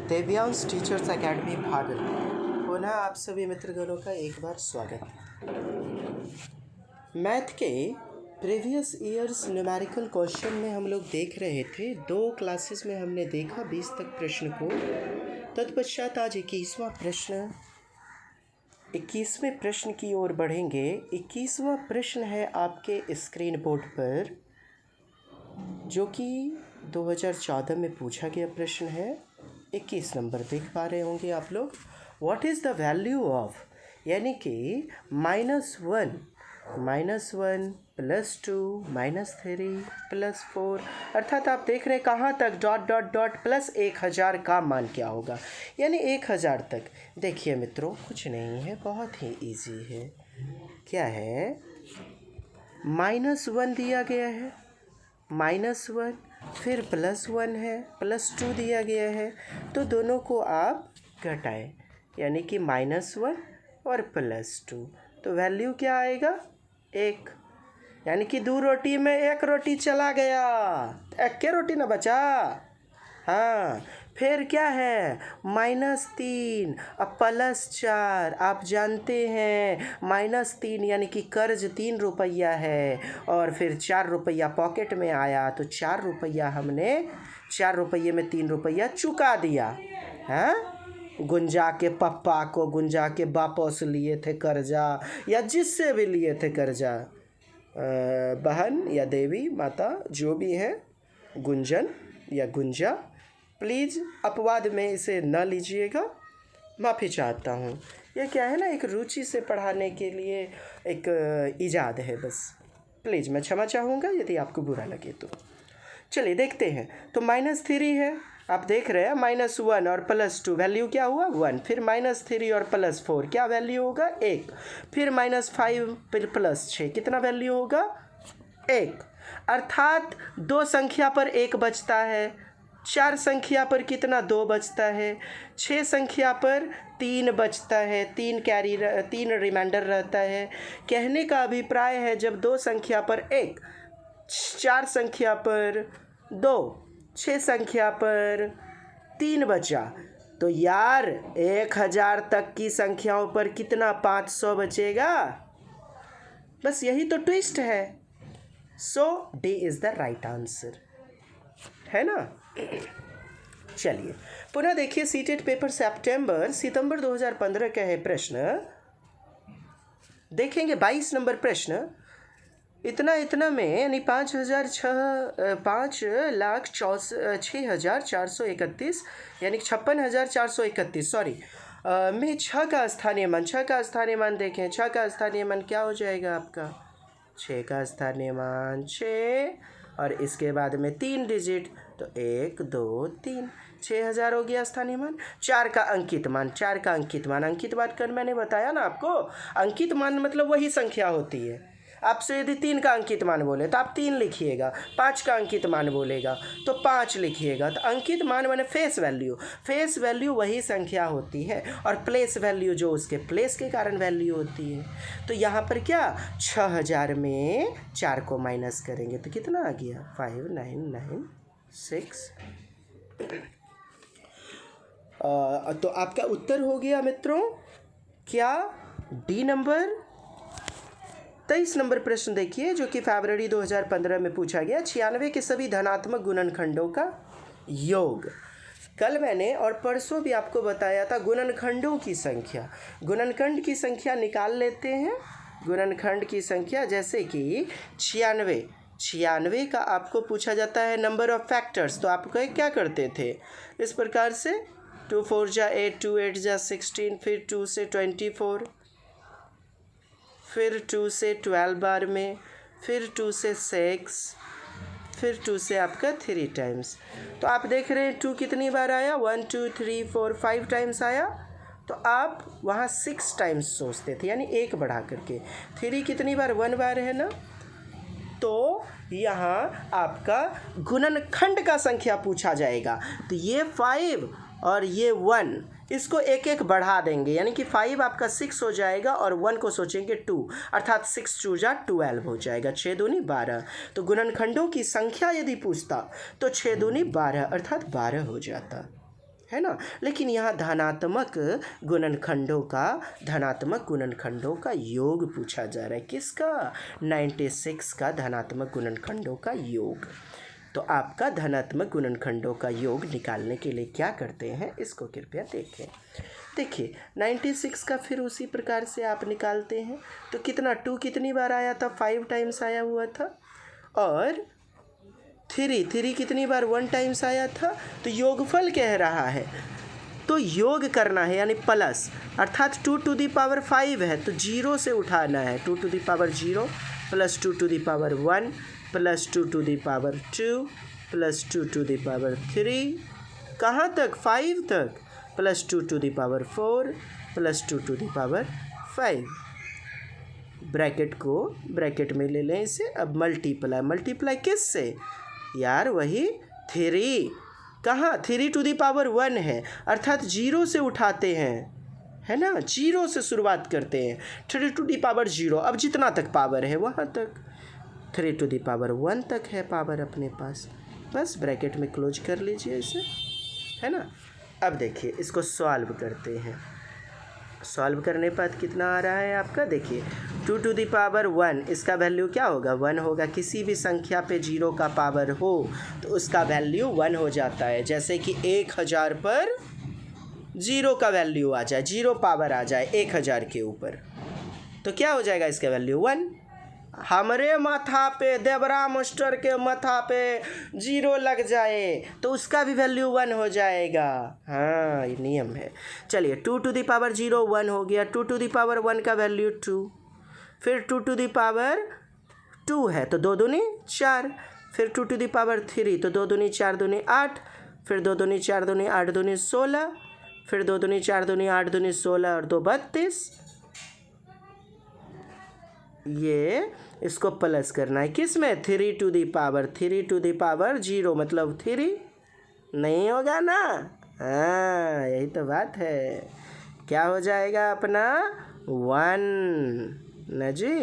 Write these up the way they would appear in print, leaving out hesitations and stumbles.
Devyansh teachers academy Bhagalpur पुनः आप सभी मित्रगणों का एक बार स्वागत है। मैथ के प्रीवियस ईयर्स न्यूमेरिकल क्वेश्चन में हम लोग देख रहे थे, 2 क्लासेस में हमने देखा 20 तक प्रश्न को। तत्पश्चात आज 21वें प्रश्न की ओर बढ़ेंगे। 21वां प्रश्न है आपके स्क्रीन बोर्ड पर, जो कि 2014 में पूछा गया प्रश्न है। 21 नंबर देख पा रहे होंगे आप लोग। What is the value of, यानी कि -1 +2 -3 +4, अर्थात आप देख रहे हैं कहाँ तक डॉट प्लस 1000 का मान क्या होगा, यानी 1000 तक। देखिए मित्रों, कुछ नहीं है, बहुत ही इजी है। क्या है, -1 दिया गया है, -1 फिर +1 है, +2 दिया गया है, तो दोनों को आप घटाएं, यानी कि -1 और +2, तो वैल्यू क्या आएगा, 1। यानी कि 2 रोटी में 1 रोटी चला गया, एक के रोटी ना बचा। हाँ, फिर क्या है, -3 अब +4। आप जानते हैं -3 यानी कि कर्ज 3 रुपया है, और फिर 4 रुपया पॉकेट में आया, तो 4 रुपया हमने 4 रुपये में 3 रुपया चुका दिया। हाँ, गुंजा के पप्पा को, गुंजा के बापों से लिए थे कर्जा, या जिससे भी लिए थे कर्जा, बहन या देवी माता जो भी है, गुंजन या गुंजा, प्लीज़ अपवाद में इसे न लीजिएगा, माफ़ी चाहता हूँ। यह क्या है ना, एक रुचि से पढ़ाने के लिए एक इजाद है बस। प्लीज़ मैं क्षमा चाहूँगा यदि आपको बुरा लगे तो। चलिए देखते हैं। तो -3 है, आप देख रहे हैं, -1 और +2 वैल्यू क्या हुआ, 1। फिर -3 और +4 क्या वैल्यू होगा, 1। फिर -5 फिर +6 कितना वैल्यू होगा, 1। अर्थात 2 संख्या पर 1 बचता है, 4 संख्या पर कितना, 2 बचता है, 6 संख्या पर 3 बचता है, 3 रिमाइंडर रहता है। कहने का अभिप्राय है, जब 2 संख्या पर 1, 4 संख्या पर 2, 6 संख्या पर 3 बचा, तो यार 1000 तक की संख्याओं पर कितना, 500 बचेगा। बस यही तो ट्विस्ट है। So D is the right answer, है ना। चलिए पुनः देखिए, सीटेट पेपर सितंबर 2015 का है प्रश्न। देखेंगे 22 नंबर प्रश्न। इतना में यानी 5,06,431 यानी 56,431, सॉरी, में 6 का स्थानीय मान, 6 का स्थानीय मान देखें। 6 का स्थानीय मान क्या हो जाएगा आपका, 6 का स्थानीय मान 6, और इसके बाद में 3 डिजिट, तो 1 2 3, 6000 हो गया स्थानीय मान। 4 का अंकित मान, अंकित मान कर मैंने बताया ना आपको, अंकित मान मतलब वही संख्या होती है। आपसे यदि 3 का अंकित मान बोले तो आप 3 लिखिएगा, 5 का अंकित मान बोलेगा तो 5 लिखिएगा। तो अंकित मान माने फेस वैल्यू वही संख्या होती है, और प्लेस वैल्यू जो उसके प्लेस के कारण वैल्यू होती है। तो यहाँ पर क्या, 6000 में 4 को माइनस करेंगे तो कितना आ गया, 5996। तो आपका उत्तर हो गया मित्रों क्या, डी नंबर। 23 नंबर प्रश्न देखिए, जो कि फरवरी 2015 में पूछा गया। 96 के सभी धनात्मक गुणनखंडों का योग। कल मैंने और परसों भी आपको बताया था गुणनखंडों की संख्या। गुणनखंड की संख्या निकाल लेते हैं। गुणनखंड की संख्या जैसे कि 96 का आपको पूछा जाता है नंबर ऑफ फैक्टर्स, तो आप क्या करते थे इस प्रकार से, 2 4 जा 8, 2 8 जा 16, फिर 2 से 24, फिर 2 से 12 बार में, फिर 2 से 6, फिर 2 से आपका 3 टाइम्स। तो आप देख रहे हैं 2 कितनी बार आया, 1 2 3 4 5 टाइम्स आया, तो आप वहाँ 6 टाइम्स सोचते थे, यानी 1 बढ़ा करके। 3 कितनी बार, 1 बार है ना। तो यहाँ आपका गुणनखंड का संख्या पूछा जाएगा, तो ये 5 और ये 1, इसको एक एक बढ़ा देंगे, यानी कि 5 आपका 6 हो जाएगा, और 1 को सोचेंगे 2, अर्थात 6 2 जा 12 हो जाएगा, 6 दूनी 12। तो गुणनखंडों की संख्या यदि पूछता तो 6 दूनी 12 अर्थात 12 हो जाता, है ना। लेकिन यहाँ धनात्मक गुणनखंडों का योग पूछा जा रहा है। किसका? 96 का धनात्मक गुणनखंडों का योग। तो आपका धनात्मक गुणनखंडों का योग निकालने के लिए क्या करते हैं, इसको कृपया देखें। देखिए 96 का फिर उसी प्रकार से आप निकालते हैं। तो कितना 2 कितनी बार आया था? 5 टाइम्स आया हुआ था। और 3 कितनी बार? 1 टाइम्स आया था। तो योगफल कह रहा है तो योग करना है, यानी प्लस, अर्थात 2 टू दी पावर 5 है तो 0 से उठाना है। 2 to the power 0 plus 2 to the power 1 plus 2 to the power 2 plus 2 to the power 3, कहाँ तक? 5 तक, plus 2 to the power 4 plus 2 to the power 5। Bracket में ले लें इसे। अब मल्टीप्लाई किस से यार? वही 3, कहाँ? 3 टू दी पावर 1 है, अर्थात 0 से उठाते हैं, है ना। 0 से शुरुआत करते हैं। 3 टू दी पावर 0, अब जितना तक पावर है वहाँ तक। 3 टू दी पावर 1 तक है पावर अपने पास। बस ब्रैकेट में क्लोज कर लीजिए इसे, है ना। अब देखिए इसको सॉल्व करते हैं। सॉल्व करने पर कितना आ रहा है आपका? देखिए 2 टू दी पावर 1, इसका वैल्यू क्या होगा? 1 होगा। किसी भी संख्या पे 0 का पावर हो तो उसका वैल्यू 1 हो जाता है। जैसे कि 1000 पर 0 का वैल्यू आ जाए, 0 पावर आ जाए 1000 के ऊपर, तो क्या हो जाएगा? इसका वैल्यू 1। हमरे माथा पे, देवरा मास्टर के माथा पे 0 लग जाए तो उसका भी वैल्यू 1 हो जाएगा। हाँ, ये नियम है। चलिए 2 टू दी पावर 0 1 हो गया। 2 टू दी पावर 1 का वैल्यू 2, फिर 2 टू दी पावर 2 है तो 2 दूनी 4, फिर 2 टू दी पावर 3 तो 2 दूनी 4 दूनी 8, फिर 2 दूनी 4 दूनी 8 दूनी 16, फिर 2 दूनी 4 दूनी 8 दूनी 16 और 2 32। ये इसको प्लस करना है किस में? 3 टू दी पावर 0 मतलब 3 नहीं होगा ना। हाँ, यही तो बात है। क्या हो जाएगा अपना? 1 ना जी।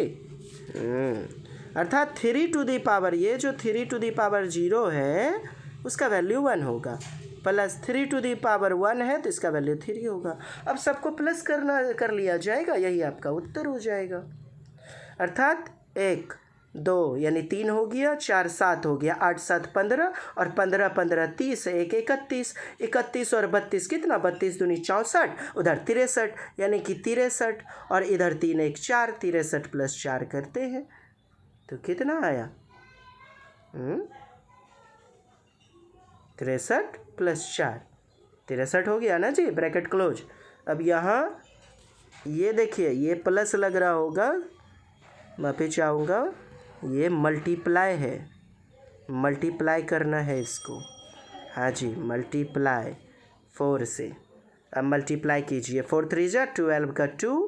अर्थात 3 टू दी पावर, ये जो 3 टू दी पावर 0 है उसका वैल्यू 1 होगा, प्लस 3 टू दी पावर 1 है तो इसका वैल्यू 3 होगा। अब सबको प्लस कर लिया जाएगा, यही आपका उत्तर हो जाएगा। अर्थात 1 2 यानी 3 हो गया, 4 7 हो गया, 8 7 15 और 15 15 30, 1 31, 31 और 32 कितना? 32 दूनी 64, उधर 63 यानी कि 63, और इधर 3 1 4, 63 प्लस 4 करते हैं तो कितना आया? 63 प्लस 4, 63 हो गया ना जी। Bracket close. अब यहाँ ये देखिए, ये प्लस लग रहा होगा, माफ़ी चाहूँगा, ये मल्टीप्लाई है, मल्टीप्लाई करना है इसको। हाँ जी, मल्टीप्लाई 4 से। अब मल्टीप्लाई कीजिए, 4 3 जा 12 का 2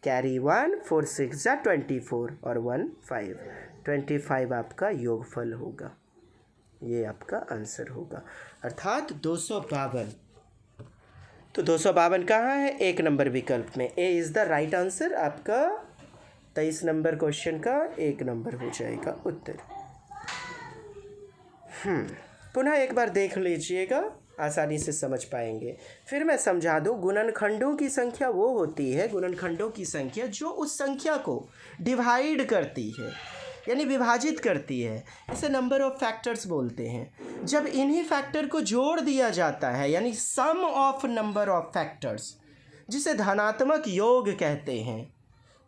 कैरी 1, 4 6 जा 24 और 1 5, 25 आपका योगफल होगा। ये आपका आंसर होगा, अर्थात 252। तो 252 कहाँ है? 1 नंबर विकल्प में। A is the right answer. आपका 23 नंबर क्वेश्चन का 1 नंबर हो जाएगा उत्तर। पुनः एक बार देख लीजिएगा, आसानी से समझ पाएंगे। फिर मैं समझा दूँ, गुणनखंडों की संख्या वो होती है, गुणनखंडों की संख्या जो उस संख्या को डिवाइड करती है, यानी विभाजित करती है। इसे नंबर ऑफ फैक्टर्स बोलते हैं। जब इन्हीं फैक्टर को जोड़ दिया जाता है, यानी सम ऑफ नंबर ऑफ फैक्टर्स, जिसे धनात्मक योग कहते हैं।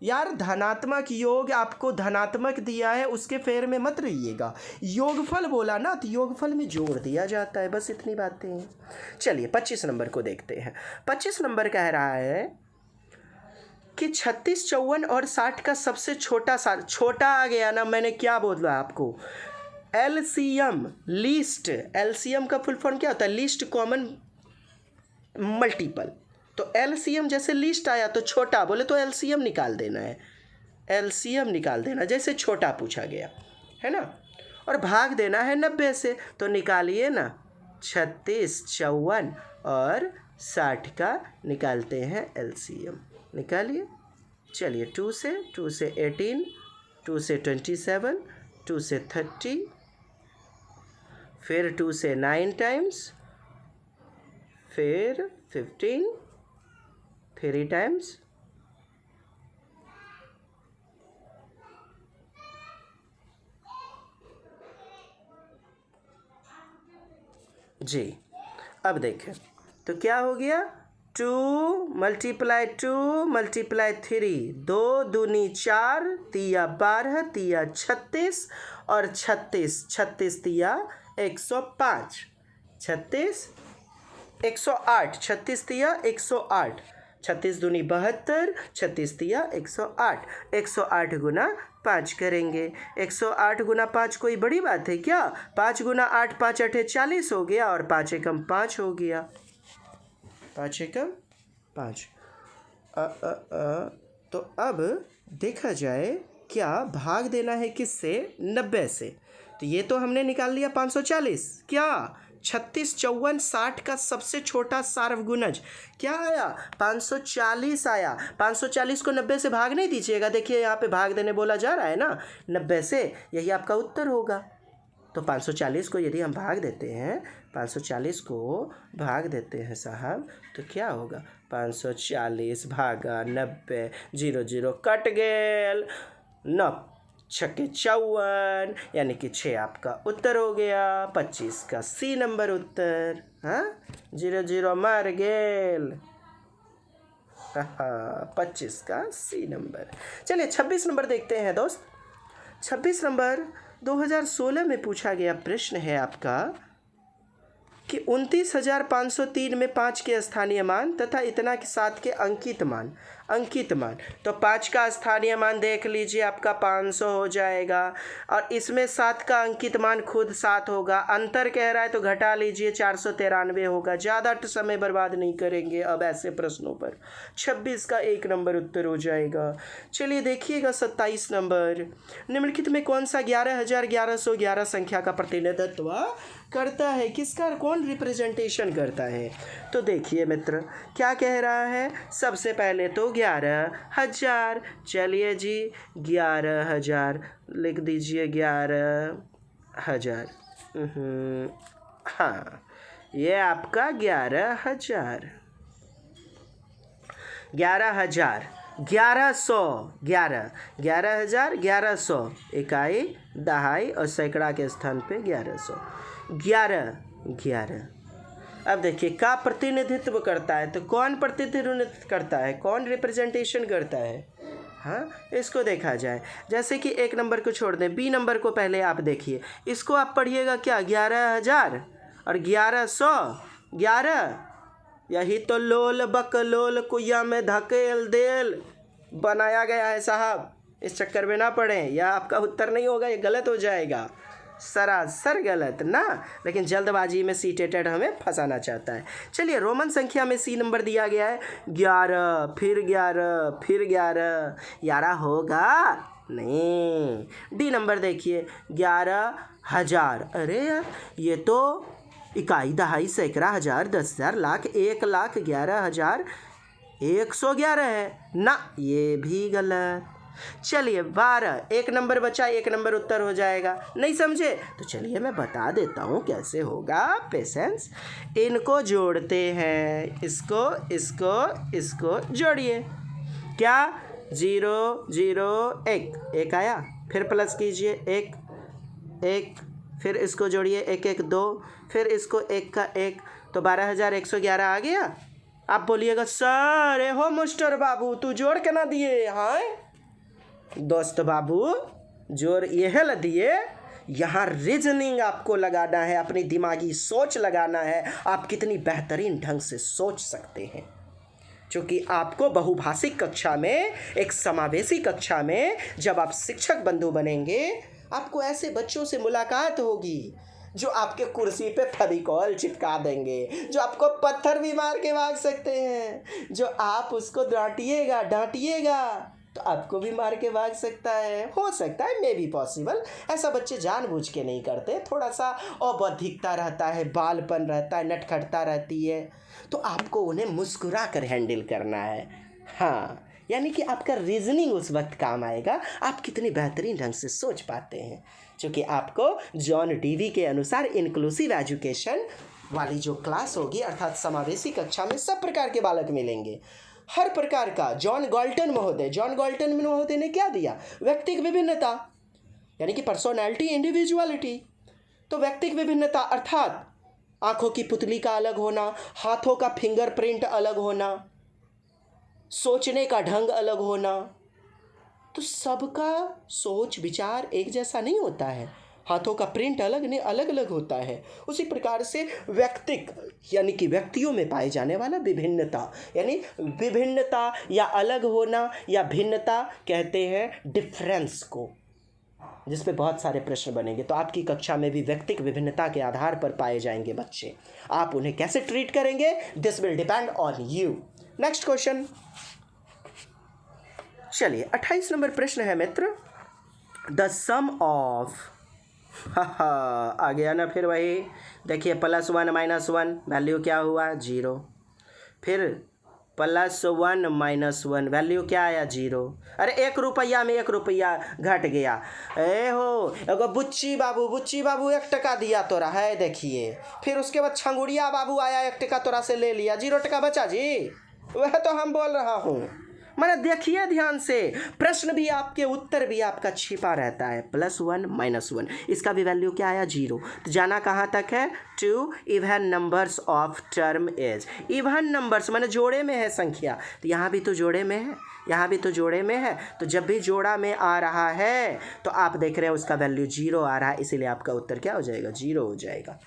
यार धनात्मक योग, आपको धनात्मक दिया है उसके फेर में मत रहिएगा। योगफल बोला ना तो योगफल में जोड़ दिया जाता है, बस इतनी बातें हैं। चलिए 25 नंबर को देखते हैं। 25 नंबर कह रहा है कि 36 54 और 60 का सबसे छोटा आ गया ना। मैंने क्या बोला आपको? LCM, least. एलसीएम का फुल फॉर्म क्या होता है? Least common multiple. तो एलसीएम जैसे लिस्ट आया तो छोटा बोले तो एलसीएम निकाल देना है, एलसीएम निकाल देना, जैसे छोटा पूछा गया है ना। और भाग देना है 90 से, तो निकालिए ना। 36 54 और 60 का निकालते हैं एलसीएम, निकालिए। चलिए 2 से 18, 2 से 27, 2 से 30, फिर 2 से 9 टाइम्स, फिर 15 3 टाइम्स जी। अब देखें तो क्या हो गया, 2 मल्टीप्लाई 2 मल्टीप्लाई 3, 2 दूनी 4, तिया 12, तिया 36 और 36 तिया 105, 36 108, 36 तिया 108, 36 दूनी 72, 36 तिया 108, 108 गुना 5 करेंगे। 108 गुना 5 कोई बड़ी बात है क्या? 5 गुना 8, 5 8 40 हो गया और 5 एकम 5 हो गया, 5 एकम 5। तो अब देखा जाए क्या भाग देना है किससे? 90 से। तो ये तो हमने निकाल लिया 540, क्या 36 54 60 का सबसे छोटा सार्वगुणज क्या आया? 540 आया। 540 को 90 से भाग नहीं दीजिएगा, देखिए यहाँ पे भाग देने बोला जा रहा है ना 90 से, यही आपका उत्तर होगा। तो 540 को यदि हम भाग देते हैं, 540 को भाग देते हैं साहब, तो क्या होगा? 540 भागा 90, 0 0 कट गेल, 9 छक्के 54, यानी कि 6 आपका उत्तर हो गया। 25 का सी नंबर उत्तर। हाँ, 0 0 मार गेल। 25 का सी नंबर। चलिए 26 नंबर देखते हैं दोस्त। 26 नंबर 2016 में पूछा गया प्रश्न है आपका कि 29,503 में 5 के स्थानीय मान तथा इतना के 7 के अंकित मान। तो 5 का स्थानीय मान देख लीजिए, आपका 500 हो जाएगा और इसमें 7 का अंकित मान खुद 7 होगा। अंतर कह रहा है तो घटा लीजिए, 493 होगा। ज़्यादा समय बर्बाद नहीं करेंगे अब ऐसे प्रश्नों पर। 26 का 1 नंबर उत्तर हो जाएगा। चलिए देखिएगा 27 नंबर। निम्नलिखित में कौन सा 11,1111 संख्या का प्रतिनिधित्व करता है? किसका कौन रिप्रेजेंटेशन करता है? तो देखिए मित्र क्या कह रहा है। सबसे पहले तो 11,000, चलिए जी 11,000 लिख दीजिए, 11,000। हाँ, ये आपका 11,000। 11,000 1100, 11,000 1100, इकाई दहाई और सैकड़ा के स्थान पे 1100, 11। अब देखिए का प्रतिनिधित्व करता है, तो कौन प्रतिनिधित्व करता है, कौन रिप्रेजेंटेशन करता है? हाँ, इसको देखा जाए, जैसे कि 1 नंबर को छोड़ दें, बी नंबर को पहले आप देखिए, इसको आप पढ़िएगा क्या? 11,000 और 1100, 11। यही तो लोल बकलोल कुया में धकेल देल बनाया गया है साहब, इस चक्कर में ना पड़ें, यह आपका उत्तर नहीं होगा, ये गलत हो जाएगा, सरासर गलत ना। लेकिन जल्दबाजी में सी टेटेड हमें फंसाना चाहता है। चलिए रोमन संख्या में सी नंबर दिया गया है 11, फिर 11, फिर 11, 11 होगा नहीं। डी नंबर देखिए 11,000, अरे यार ये तो इकाई दहाई सैकड़ा हजार 10,000 लाख 1,00,000 11,000 111 है ना, ये भी गलत। चलिए 12, 1 नंबर बचा, 1 नंबर उत्तर हो जाएगा। नहीं समझे तो चलिए मैं बता देता हूँ कैसे होगा, पेशेंस। इनको जोड़ते हैं, इसको इसको इसको जोड़िए, क्या 0 0 1, 1 आया, फिर प्लस कीजिए 1 1, फिर इसको जोड़िए 1 1 2, फिर इसको 1 का 1, तो 12,111 आ गया। आप बोलिएगा सर हो मास्टर बाबू तू जोड़ के ना दिए? हाँ दोस्त बाबू जोड़ यह ल दिए, यहाँ रीजनिंग आपको लगाना है, अपनी दिमागी सोच लगाना है, आप कितनी बेहतरीन ढंग से सोच सकते हैं। क्योंकि आपको बहुभाषिक कक्षा में, एक समावेशी कक्षा में जब आप शिक्षक बंधु बनेंगे, आपको ऐसे बच्चों से मुलाकात होगी जो आपके कुर्सी पे फेविकॉल चिपका देंगे, जो आपको पत्थर भी मार के भाग सकते हैं, जो आप उसको डांटिएगा तो आपको भी मार के भाग सकता है। हो सकता है, मे बी पॉसिबल। ऐसा बच्चे जानबूझ के नहीं करते, थोड़ा सा अबौधिकता रहता है, बालपन रहता है, नटखटता रहती है, तो आपको उन्हें मुस्कुरा कर हैंडल करना है। हाँ, यानी कि आपका रीजनिंग उस वक्त काम आएगा, आप कितनी बेहतरीन ढंग से सोच पाते हैं। क्योंकि आपको जॉन डीवी के अनुसार इंक्लूसिव एजुकेशन वाली जो क्लास होगी अर्थात समावेशी कक्षा में सब प्रकार के बालक मिलेंगे, हर प्रकार का। जॉन गॉल्टन महोदय ने क्या दिया? व्यक्तिगत विभिन्नता, यानी कि पर्सोनैलिटी, इंडिविजुअलिटी। तो व्यक्तिगत विभिन्नता अर्थात आंखों की पुतली का अलग होना, हाथों का फिंगरप्रिंट अलग होना, सोचने का ढंग अलग होना। तो सबका सोच विचार एक जैसा नहीं होता है, हाथों का प्रिंट अलग अलग होता है। उसी प्रकार से यानी कि व्यक्तियों में पाए जाने वाला विभिन्नता, यानी विभिन्नता या अलग होना या भिन्नता कहते हैं डिफरेंस को, जिस पे बहुत सारे प्रश्न बनेंगे। तो आपकी कक्षा में भी व्यक्तिगत विभिन्नता के आधार पर पाए जाएंगे बच्चे। आप उन्हें कैसे ट्रीट करेंगे, this will depend on you. Next question, चलिए 28 नंबर प्रश्न है मित्र, द सम ऑफ आ गया ना फिर वही, देखिए +1 -1 वैल्यू क्या हुआ 0, फिर +1 -1 वैल्यू क्या आया 0। अरे 1 रुपया में 1 रुपया घट गया। ए हो एगो बुच्ची बाबू 1 टका दिया तोरा है, देखिए। फिर उसके बाद छंगुड़िया बाबू आया 1 टका तोरा से ले लिया, 0 टका बचा जी। वह तो हम बोल रहा हूँ, मैंने देखिए ध्यान से, प्रश्न भी आपके उत्तर भी आपका छिपा रहता है। +1 -1 इसका भी वैल्यू क्या आया 0। तो जाना कहाँ तक है, to even numbers of term is. Even numbers माने जोड़े में है संख्या, तो यहाँ भी तो जोड़े में है, यहाँ भी तो जोड़े में है। तो जब भी जोड़ा में आ रहा है तो आप देख रहे हैं उसका वैल्यू 0 आ रहा है, इसीलिए आपका उत्तर क्या हो जाएगा, 0 हो जाएगा।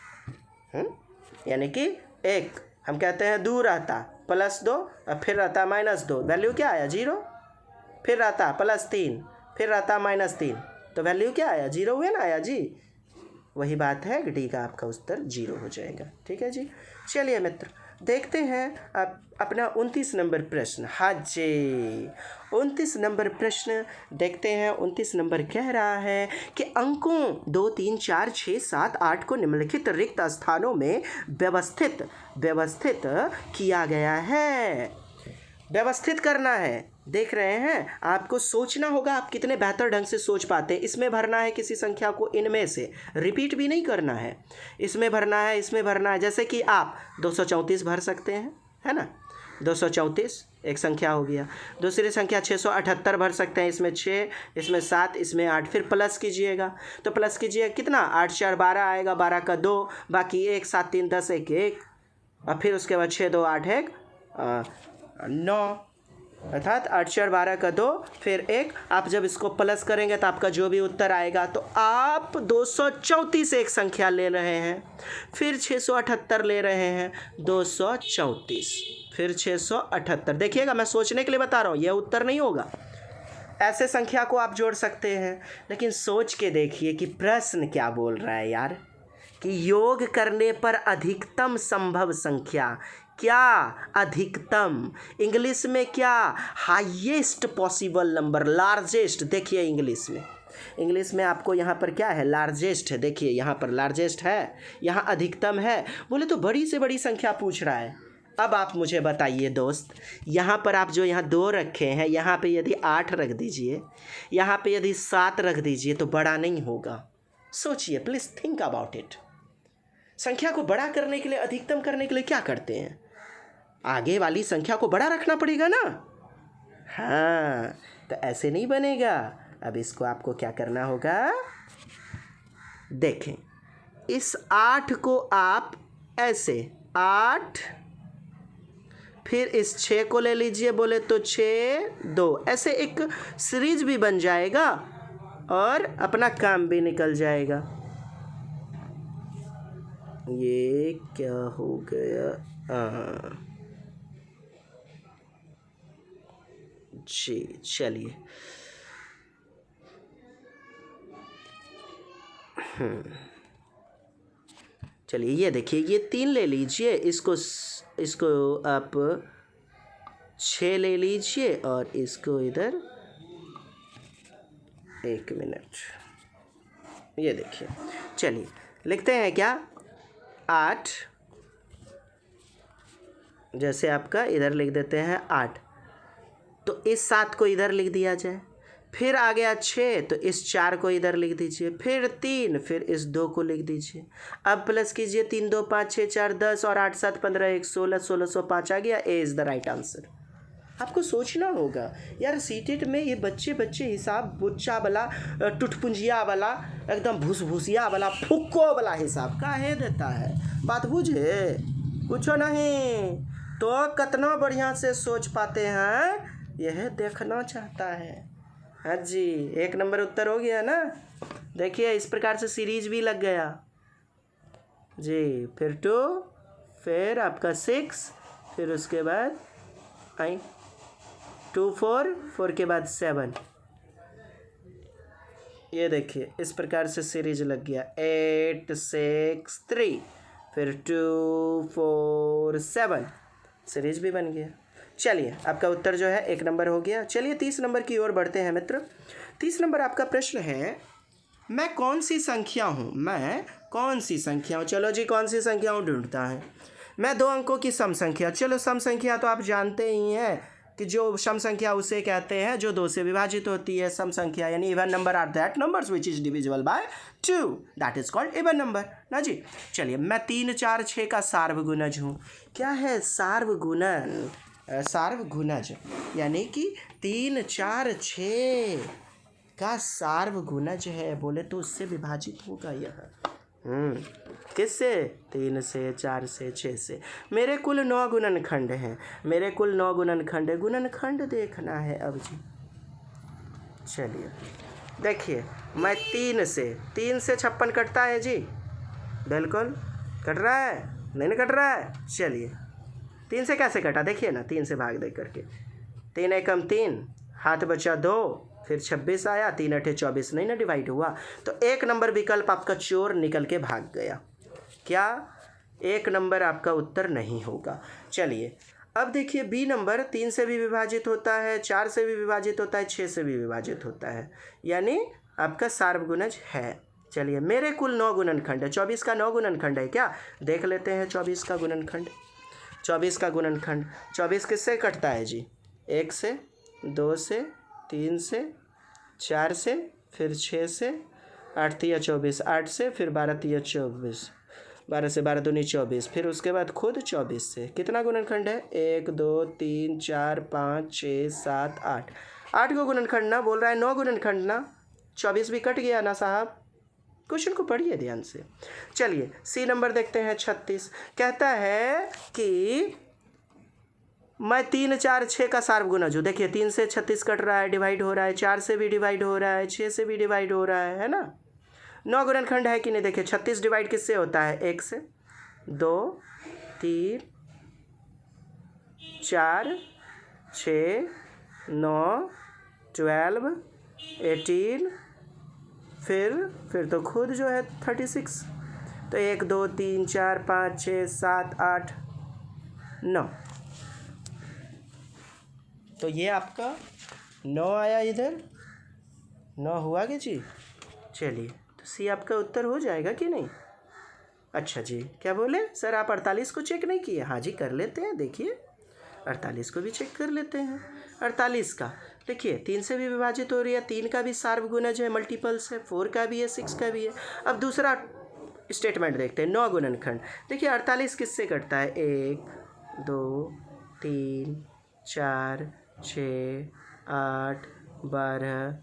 यानी कि 1 हम कहते हैं 2 रहता +2 और फिर रहता -2, वैल्यू क्या आया 0। फिर रहता +3, फिर रहता -3, तो वैल्यू क्या आया 0 हुए ना आया जी। वही बात है, डी का आपका उत्तर 0 हो जाएगा। ठीक है जी। चलिए मित्र देखते हैं अब अपना 29 नंबर प्रश्न। हाँ जी 29 नंबर प्रश्न देखते हैं। 29 नंबर कह रहा है कि अंकों 2 3 4 6 7 8 को निम्नलिखित रिक्त स्थानों में व्यवस्थित किया गया है। व्यवस्थित करना है, देख रहे हैं, आपको सोचना होगा आप कितने बेहतर ढंग से सोच पाते हैं। इसमें भरना है किसी संख्या को, इनमें से रिपीट भी नहीं करना है, इसमें भरना है, इसमें भरना है। जैसे कि आप 234 भर सकते हैं, है ना, 234 एक संख्या हो गया। दूसरी संख्या 678 भर सकते हैं, इसमें 6, इसमें 7, इसमें 8। फिर प्लस कीजिएगा, तो प्लस कीजिएगा कितना, 8 4 12 आएगा, 12 का 2, बाकी 1 7 3 10 1 1, और फिर उसके बाद 6 2 8 1 9, अर्थात 8 4 12 का 2 फिर 1। आप जब इसको प्लस करेंगे तो आपका जो भी उत्तर आएगा, तो आप 234 एक संख्या ले रहे हैं, फिर 678 ले रहे हैं, 234 फिर 678। देखिएगा मैं सोचने के लिए बता रहा हूँ, यह उत्तर नहीं होगा। ऐसे संख्या को आप जोड़ सकते हैं, लेकिन सोच के देखिए कि प्रश्न क्या बोल रहा है यार, कि योग करने पर अधिकतम संभव संख्या, क्या अधिकतम, इंग्लिश में क्या, हाईएस्ट पॉसिबल नंबर, लार्जेस्ट। देखिए इंग्लिश में आपको यहाँ पर क्या है, लार्जेस्ट है। देखिए यहाँ पर लार्जेस्ट है, यहाँ अधिकतम है। बोले तो बड़ी से बड़ी संख्या पूछ रहा है। अब आप मुझे बताइए दोस्त, यहाँ पर आप जो यहाँ 2 रखे हैं, यहाँ पे यदि 8 रख दीजिए, यहाँ पे यदि 7 रख दीजिए, तो बड़ा नहीं होगा। सोचिए, प्लीज़ थिंक अबाउट इट। संख्या को बड़ा करने के लिए, अधिकतम करने के लिए क्या करते हैं, आगे वाली संख्या को बड़ा रखना पड़ेगा ना। हाँ, तो ऐसे नहीं बनेगा। अब इसको आपको क्या करना होगा, देखें, इस 8 को आप ऐसे 8, फिर इस 6 को ले लीजिए, बोले तो 6 2, ऐसे एक सीरीज भी बन जाएगा और अपना काम भी निकल जाएगा। ये क्या हो गया, जी चलिए। चलिए ये देखिए, ये 3 ले लीजिए, इसको आप 6 ले लीजिए, और इसको इधर 1 मिनट, ये देखिए। चलिए लिखते हैं क्या, 8, जैसे आपका इधर लिख देते हैं 8, तो इस 7 को इधर लिख दिया जाए, फिर आ गया 6 तो इस 4 को इधर लिख दीजिए, फिर 3, फिर इस 2 को लिख दीजिए। अब प्लस कीजिए, 3 2 5 6 4 10 और 8 7 15 1 16 1605 आ गया। A is the right answer. आपको सोचना होगा यार, सीटेट में ये बच्चे हिसाब बुच्चा वाला, टुटपुंजिया वाला, एकदम भूसभूसिया वाला, फुक्को वाला हिसाब काहे देता है, बात बुझे कुछ नहीं। तो कितना बढ़िया से सोच पाते हैं यह देखना चाहता है। हाँ जी, 1 नंबर उत्तर हो गया ना। देखिए इस प्रकार से सीरीज भी लग गया जी। फिर 2, फिर आपका 6, फिर उसके बाद आई 2 4, 4 के बाद 7। ये देखिए इस प्रकार से सीरीज लग गया 8 6 3, फिर 2 4 7, सीरीज भी बन गया। चलिए आपका उत्तर जो है 1 नंबर हो गया। चलिए 30 नंबर की ओर बढ़ते हैं मित्र। 30 नंबर आपका प्रश्न है, मैं कौन सी संख्या हूँ, मैं कौन सी संख्या हूँ। चलो जी, कौन सी संख्या हूँ ढूंढता है। मैं 2 अंकों की सम संख्या। चलो सम संख्या तो आप जानते ही हैं कि जो सम संख्या उसे कहते हैं जो 2 से विभाजित होती है। सम संख्या यानी even number are that numbers which is divisible by 2, that is called even number ना जी। चलिए मैं 3 4 6 का सार्वगुणज हूँ। क्या है सार्वगुणन, सार्वगुणज यानी कि 3 4 6 का सार्वगुणज है, बोले तो उससे विभाजित होगा यह। किससे, 3 से 4 से 6 से। मेरे कुल 9 गुणनखंड हैं, मेरे कुल 9 गुणनखंड है। गुणनखंड देखना है अब जी। चलिए देखिए, मैं 3 से 56 कटता है जी, बिल्कुल कट रहा है, नहीं ना कट रहा है। चलिए 3 से कैसे कटा, देखिए ना, 3 से भाग दे करके, 3 एकम 3, हाथ बचा 2, फिर 26 आया, 3 8 24, नहीं ना डिवाइड हुआ। तो 1 नंबर विकल्प आपका चोर निकल के भाग गया। क्या 1 नंबर आपका उत्तर नहीं होगा। चलिए अब देखिए बी नंबर 3 से भी विभाजित होता है, 4 से भी विभाजित होता है, 6 से भी विभाजित होता है, यानी आपका सार्वगुणज है। चलिए मेरे कुल 9 गुणनखंड है, 24 का 9 गुणनखंड है क्या, देख लेते हैं 24 का गुणनखंड। 24 का गुणनखंड, 24 किससे कटता है जी, 1 से, 2 से, 3 से, 4 से, फिर 6 से, 8 तिया 24, 8 से, फिर 12 तिया 24, 12 से 12 दूनी 24, फिर उसके बाद खुद 24 से। कितना गुणनखंड है, 1 2 3 4 5 6 7 8, 8 को गुणनखंड ना बोल रहा है, 9 गुणनखंड ना, 24 भी कट गया ना साहब। क्वेश्चन को पढ़िए ध्यान से। चलिए सी नंबर देखते हैं 36। कहता है कि मैं 3 4 6 का सार्वगुणज हूँ। देखिए 3 से 36 कट रहा है, डिवाइड हो रहा है, 4 से भी डिवाइड हो रहा है, 6 से भी डिवाइड हो रहा है ना। 9 गुणनखंड है कि नहीं, देखिए 36 डिवाइड किससे होता है, 1 से, 2 3 4 6 9 12 18, फिर तो खुद जो है 36। तो 1 2 3 4 5 6 7 8 9, तो ये आपका 9 आया, इधर 9 हुआ कि जी। चलिए तो सी आपका उत्तर हो जाएगा कि नहीं। अच्छा जी, क्या बोले सर आप 48 को चेक नहीं किए। हाँ जी कर लेते हैं, देखिए 48 को भी चेक कर लेते हैं। 48 का देखिए 3 से भी विभाजित हो रही है, 3 का भी सार्वगुणज है, मल्टीपल्स है, 4 का भी है, 6 का भी है। अब दूसरा स्टेटमेंट देखते हैं, 9 गुणनखंड। देखिए 48 किससे कटता है, 1 2 3 4 6 8 12,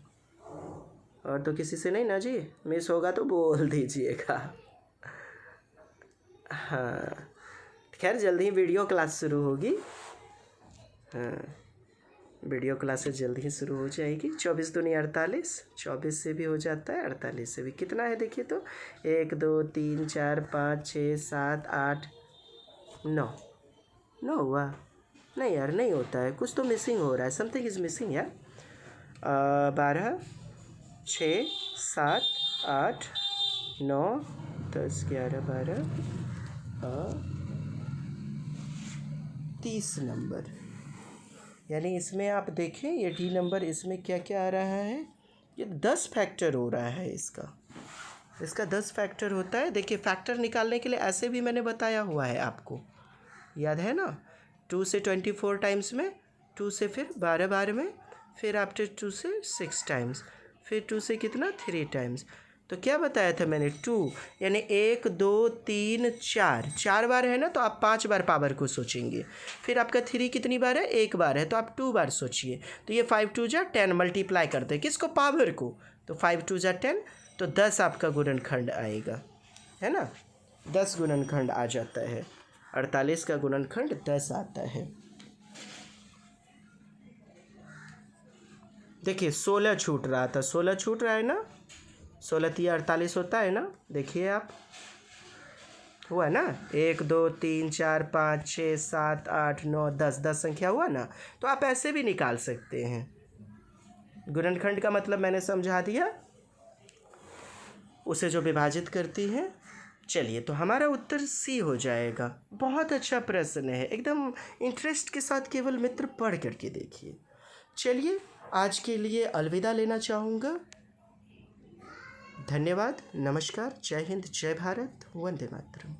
और तो किसी से नहीं ना जी, मिस होगा तो बोल दीजिएगा। हाँ खैर जल्दी ही वीडियो क्लास शुरू होगी। हाँ वीडियो क्लासेस जल्दी ही शुरू हो जाएगी। 24 दूनी 48, 24 से भी हो जाता है, 48 से भी। कितना है देखिए तो, 1 2 3 4 5 6 7 8 9, 9 हुआ नहीं यार, नहीं होता है, कुछ तो मिसिंग हो रहा है, समथिंग इज़ मिसिंग यार। 12 6 7 8 9 10 11 12 30 नंबर, यानी इसमें आप देखें ये डी नंबर, इसमें क्या क्या आ रहा है, ये 10 फैक्टर हो रहा है इसका 10 फैक्टर होता है। देखिए फैक्टर निकालने के लिए ऐसे भी मैंने बताया हुआ है आपको, याद है ना। 2 से 24 टाइम्स में, 2 से फिर 12 बार में, फिर आफ्टर 2 से 6 टाइम्स, फिर 2 से कितना 3 टाइम्स। तो क्या बताया था मैंने 2 यानी 1 2 3 4 4 बार है ना, तो आप 5 बार पावर को सोचेंगे। फिर आपका 3 कितनी बार है, 1 बार है, तो आप 2 बार सोचिए। तो ये 5 2 जा 10 मल्टीप्लाई करते हैं किसको, पावर को। तो 5 2 जा 10, तो 10 आपका गुणनखंड आएगा, है ना। 10 गुणनखंड आ जाता है, 48 का गुणनखंड 10 आता है। देखिए 16 छूट रहा था, 16 छूट रहा है ना, 16 तिया 48 होता है ना। देखिए आप, हुआ ना, 1 2 3 4 5 6 7 8 9 10, 10 संख्या हुआ ना। तो आप ऐसे भी निकाल सकते हैं। गुणनखंड का मतलब मैंने समझा दिया, उसे जो विभाजित करती है। चलिए, तो हमारा उत्तर सी हो जाएगा। बहुत अच्छा प्रश्न है, एकदम इंटरेस्ट के साथ केवल मित्र पढ़ करके देखिए। चलिए, आज के लिए अलविदा लेना चाहूँगा। धन्यवाद, नमस्कार, जय हिंद, जय भारत, वंदे मातरम।